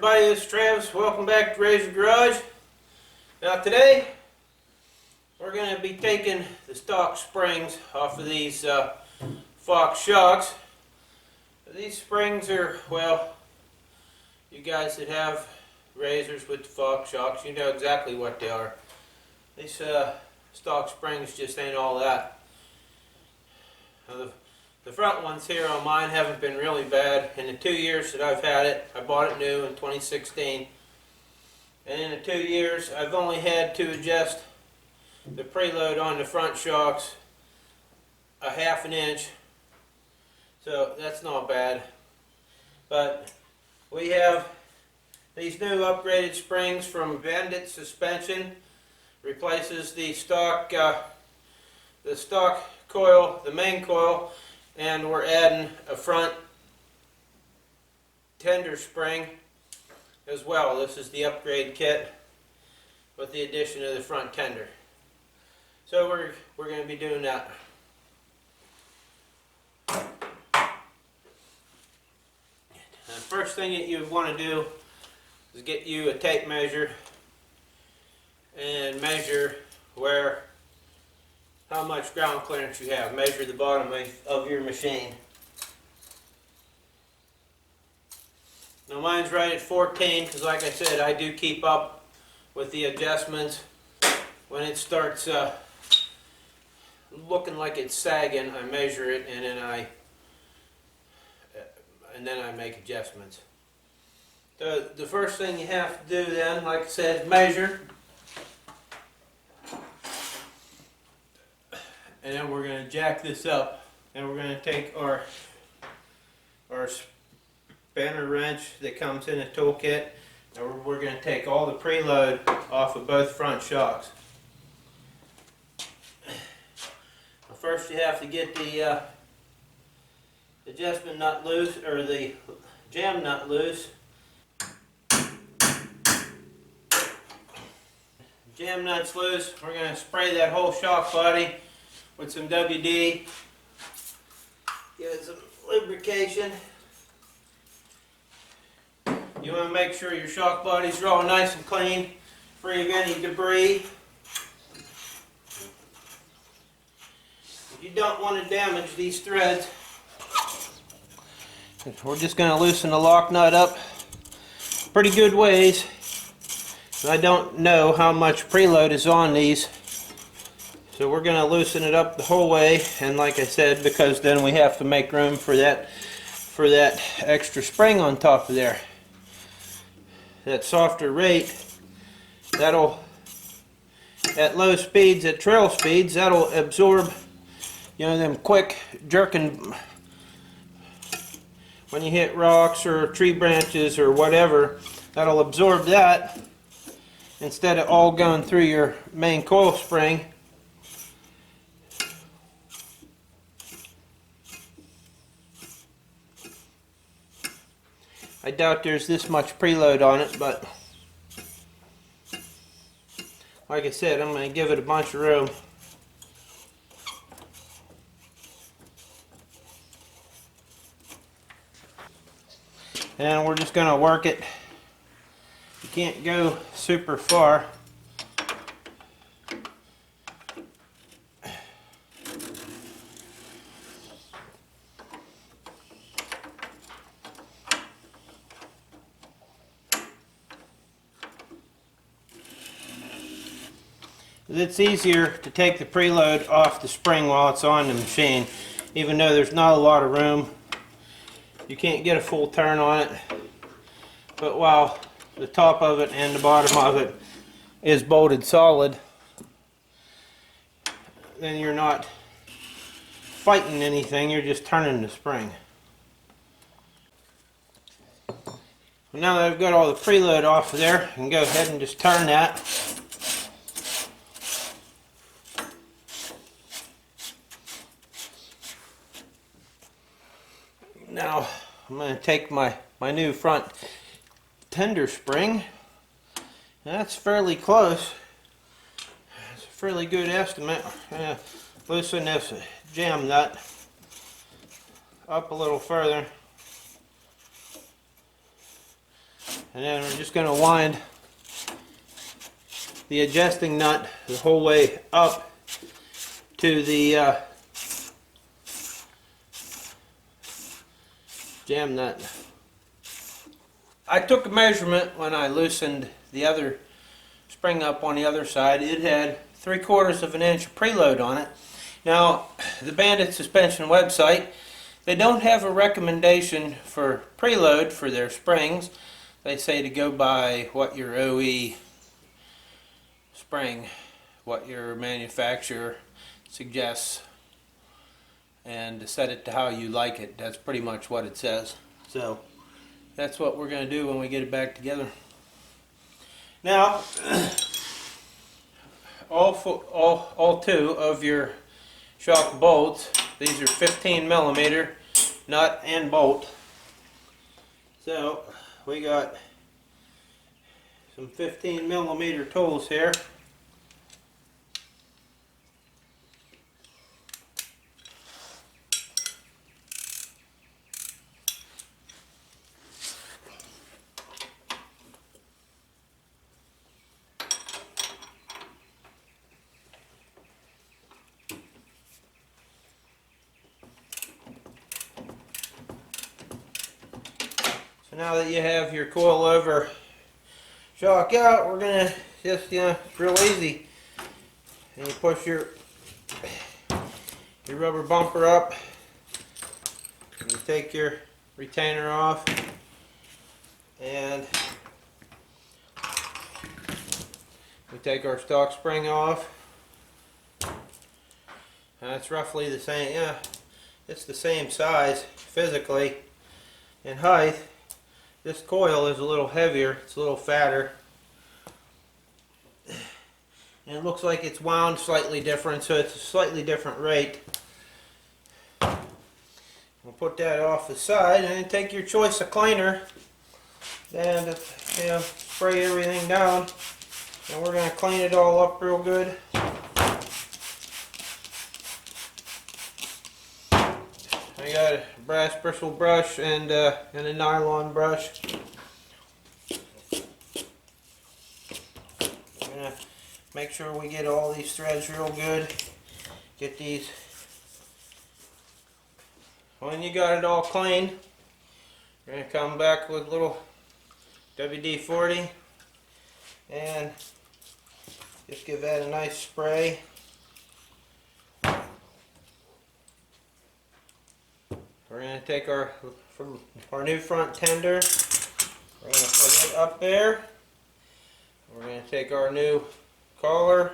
everybody, this is Travis. Welcome back to Razor Garage. Now today we're going to be taking the stock springs off of these Fox shocks. These springs are, well, you guys that have razors with the Fox shocks, you know exactly what they are. These stock springs just ain't all that. Now, the front ones here on mine haven't been really bad. In the 2 years that I've had it, I bought it new in 2016. And in the 2 years, I've only had to adjust the preload on the front shocks a ½ inch. So that's not bad. But we have these new upgraded springs from Bandit Suspension. Replaces the stock coil, the main coil. And we're adding a front tender spring as well. This is the upgrade kit with the addition of the front tender. So we're going to be doing that. The first thing that you want to do is get you a tape measure and measure how much ground clearance you have. Measure the bottom of your machine. Now mine's right at 14 because, like I said, I do keep up with the adjustments. When it starts looking like it's sagging, I measure it and then I make adjustments. So the first thing you have to do then, like I said, measure. And then we're going to jack this up, and we're going to take our spanner wrench that comes in the toolkit, and we're going to take all the preload off of both front shocks. First you have to get the adjustment nut loose, or the jam nut loose. Jam nut's loose. We're going to spray that whole shock body with some WD, give it some lubrication. You want to make sure your shock body's all nice and clean, free of any debris. You don't want to damage these threads. We're just going to loosen the lock nut up pretty good ways. I don't know how much preload is on these. So we're going to loosen it up the whole way, and like I said, because then we have to make room for that extra spring on top of there. That softer rate, at low speeds, at trail speeds, that'll absorb, you know, them quick jerking when you hit rocks or tree branches or whatever. That'll absorb that instead of all going through your main coil spring. I doubt there's this much preload on it, but like I said, I'm going to give it a bunch of room. And we're just going to work it. You can't go super far. It's easier to take the preload off the spring while it's on the machine, even though there's not a lot of room. You can't get a full turn on it, but while the top of it and the bottom of it is bolted solid, then you're not fighting anything, you're just turning the spring. Now that I've got all the preload off of there, I can go ahead and just turn that. Now I'm going to take my new front tender spring. That's fairly close. It's a fairly good estimate. Loosen this jam nut up a little further. And then we're just going to wind the adjusting nut the whole way up to the jam nut. I took a measurement when I loosened the other spring up on the other side. It had 3/4 of an inch of preload on it. Now, the Bandit Suspension website, they don't have a recommendation for preload for their springs. They say to go by what your OE spring, what your manufacturer suggests, and to set it to how you like it. That's pretty much what it says. So that's what we're going to do when we get it back together. Now, all two of your shock bolts, these are 15mm nut and bolt. So we got some 15mm tools here. So now that you have your coilover shock out, we're going to just, it's real easy. And you push your rubber bumper up, and you take your retainer off, and we take our stock spring off. And it's roughly the same, it's the same size physically in height. This coil is a little heavier, it's a little fatter, and it looks like it's wound slightly different, so it's a slightly different rate. We'll put that off the side, and then take your choice of cleaner and spray everything down, and we're going to clean it all up real good. I got a brass bristle brush and a nylon brush. I'm going to make sure we get all these threads real good. Get these. When you got it all clean, you're going to come back with a little WD-40 and just give that a nice spray. We're going to take our new front tender, we're going to put it up there. We're going to take our new collar,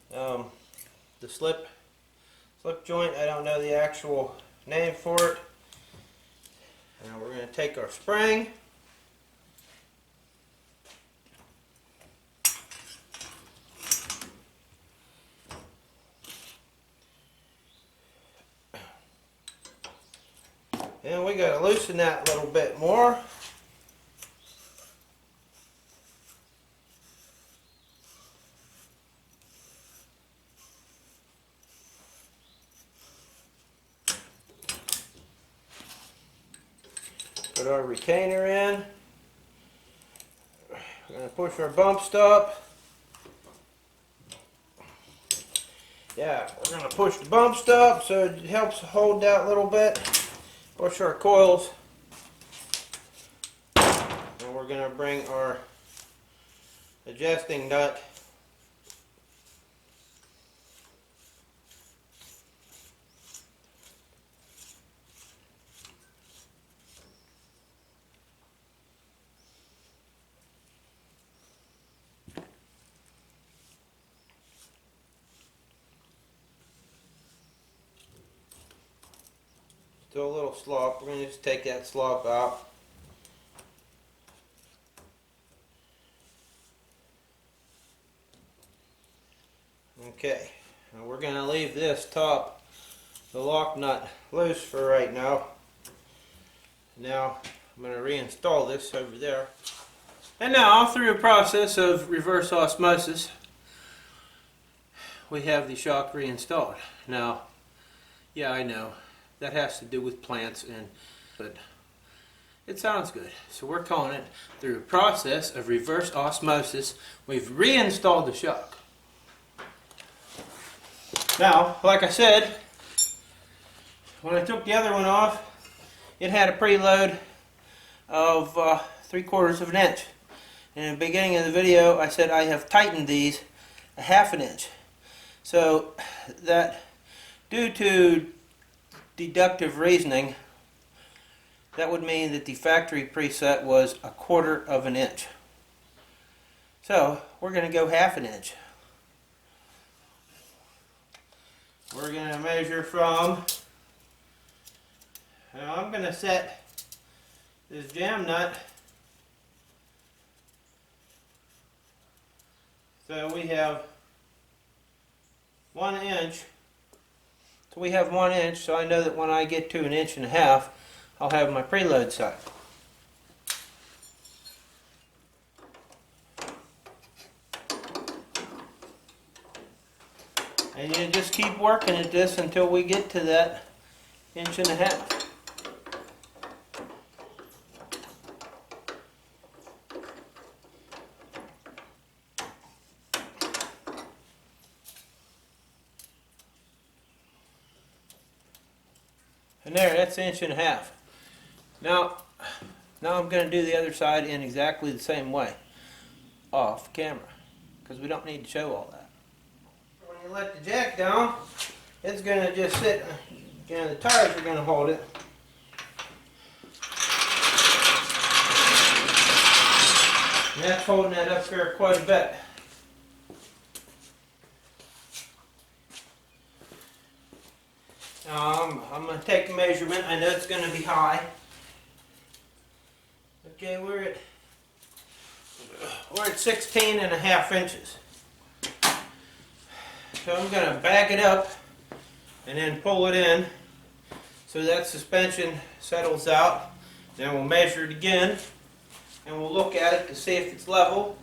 the slip joint, I don't know the actual name for it. And we're going to take our spring. And we got to loosen that a little bit more. Put our retainer in. We're going to push our bump stop. Yeah, we're going to push the bump stop so it helps hold that a little bit. Push our coils, and we're going to bring our adjusting nut still a little slop. We're going to just take that slop out. Okay, and we're going to leave this top, the lock nut, loose for right now. Now I'm going to reinstall this over there. And now, through a process of reverse osmosis, we have the shock reinstalled. Now, yeah, I know that has to do with plants, but It sounds good. So we're calling it, through a process of reverse osmosis, we've reinstalled the shock. Now, like I said, when I took the other one off, it had a preload of 3/4 of an inch. In the beginning of the video, I said I have tightened these a 1/2 inch. So that, due to deductive reasoning, that would mean that the factory preset was 1/4 of an inch. So we're going to go 1/2 inch. We're going to measure from, now I'm going to set this jam nut so we have 1 inch. So we have 1 inch, so I know that when I get to 1.5 inches, I'll have my preload set. And you just keep working at this until we get to that 1.5 inches. And there, that's 1.5 inches. Now I'm going to do the other side in exactly the same way, off camera, because we don't need to show all that. When you let the jack down, it's going to just sit, and the tires are going to hold it. And that's holding that up there quite a bit. Now I'm going to take a measurement. I know it's going to be high. Okay, we're at 16.5 inches. So I'm going to back it up and then pull it in so that suspension settles out. Then we'll measure it again and we'll look at it to see if it's level.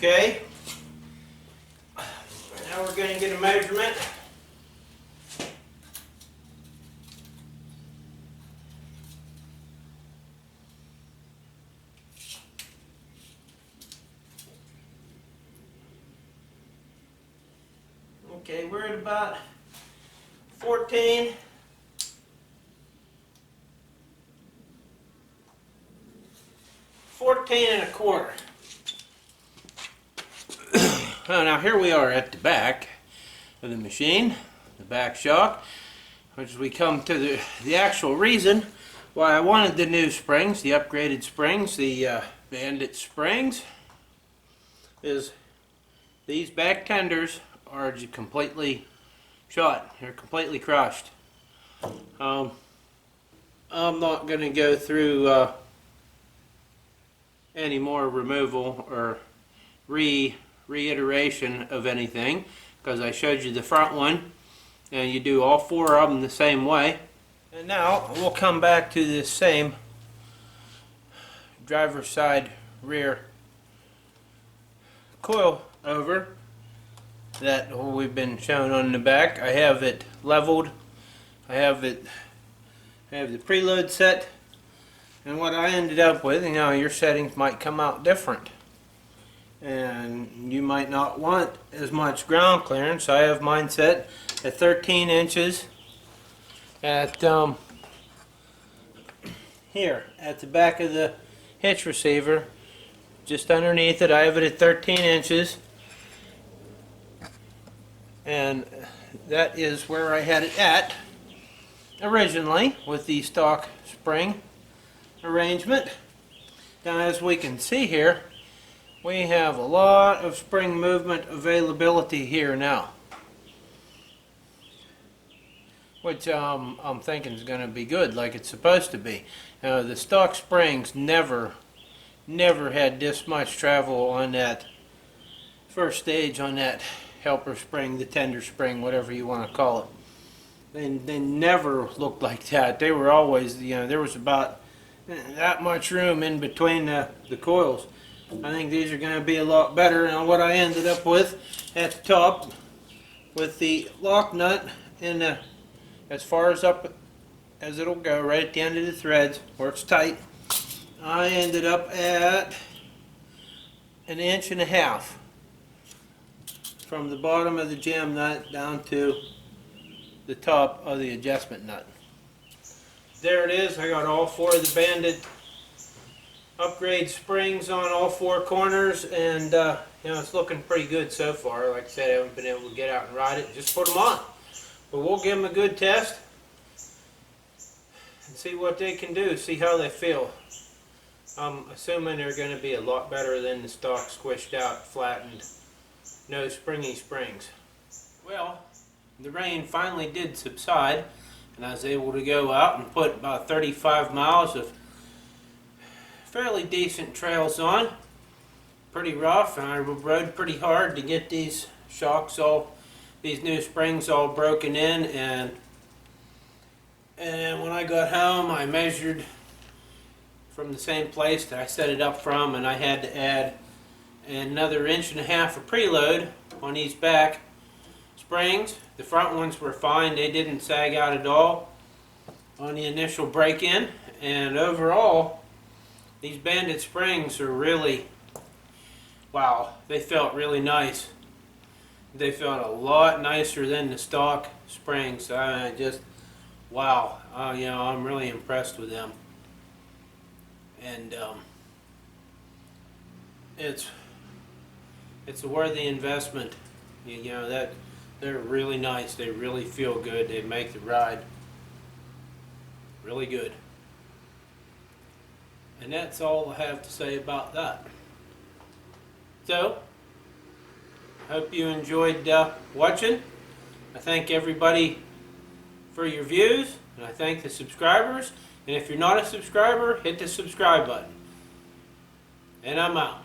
Okay, now we're going to get a measurement. Okay, we're at about 14. 14.25. Well, now here we are at the back of the machine, the back shock, which we come to the actual reason why I wanted the new springs, the upgraded springs, the Bandit springs, is these back tenders are completely shot. They're completely crushed. I'm not going to go through any more removal or reiteration of anything, because I showed you the front one and you do all 4 of them the same way. And now we'll come back to this same driver's side rear coil over that we've been shown on the back. I have it leveled. I have the preload set, and what I ended up with, you know, your settings might come out different. And you might not want as much ground clearance. I have mine set at 13 inches at here at the back of the hitch receiver, just underneath it. I have it at 13 inches, and that is where I had it at originally with the stock spring arrangement. Now, as we can see here, we have a lot of spring movement availability here now. which I'm thinking is going to be good, like it's supposed to be. The stock springs never had this much travel on that first stage on that helper spring, the tender spring, whatever you want to call it. They never looked like that. They were always, there was about that much room in between the coils. I think these are going to be a lot better. Now what I ended up with at the top with the lock nut in as far as up as it'll go, right at the end of the threads where it's tight, I ended up at 1.5 inches from the bottom of the jam nut down to the top of the adjustment nut. There it is. I got all 4 of the Bandit upgrade springs on all 4 corners, and it's looking pretty good so far. Like I said, I haven't been able to get out and ride it, just put them on. But we'll give them a good test and see what they can do, see how they feel. I'm assuming they're going to be a lot better than the stock squished out, flattened, no springy springs. Well, the rain finally did subside, and I was able to go out and put about 35 miles of fairly decent trails on. Pretty rough, and I rode pretty hard to get these shocks these new springs all broken in, and when I got home I measured from the same place that I set it up from, and I had to add another 1.5 inches of preload on these back springs. The front ones were fine, they didn't sag out at all on the initial break-in, and overall these Bandit springs are really, wow, they felt really nice. They felt a lot nicer than the stock springs. I just, wow, I'm really impressed with them. And it's a worthy investment. That they're really nice. They really feel good. They make the ride really good. And that's all I have to say about that. So, I hope you enjoyed watching. I thank everybody for your views, and I thank the subscribers. And if you're not a subscriber, hit the subscribe button. And I'm out.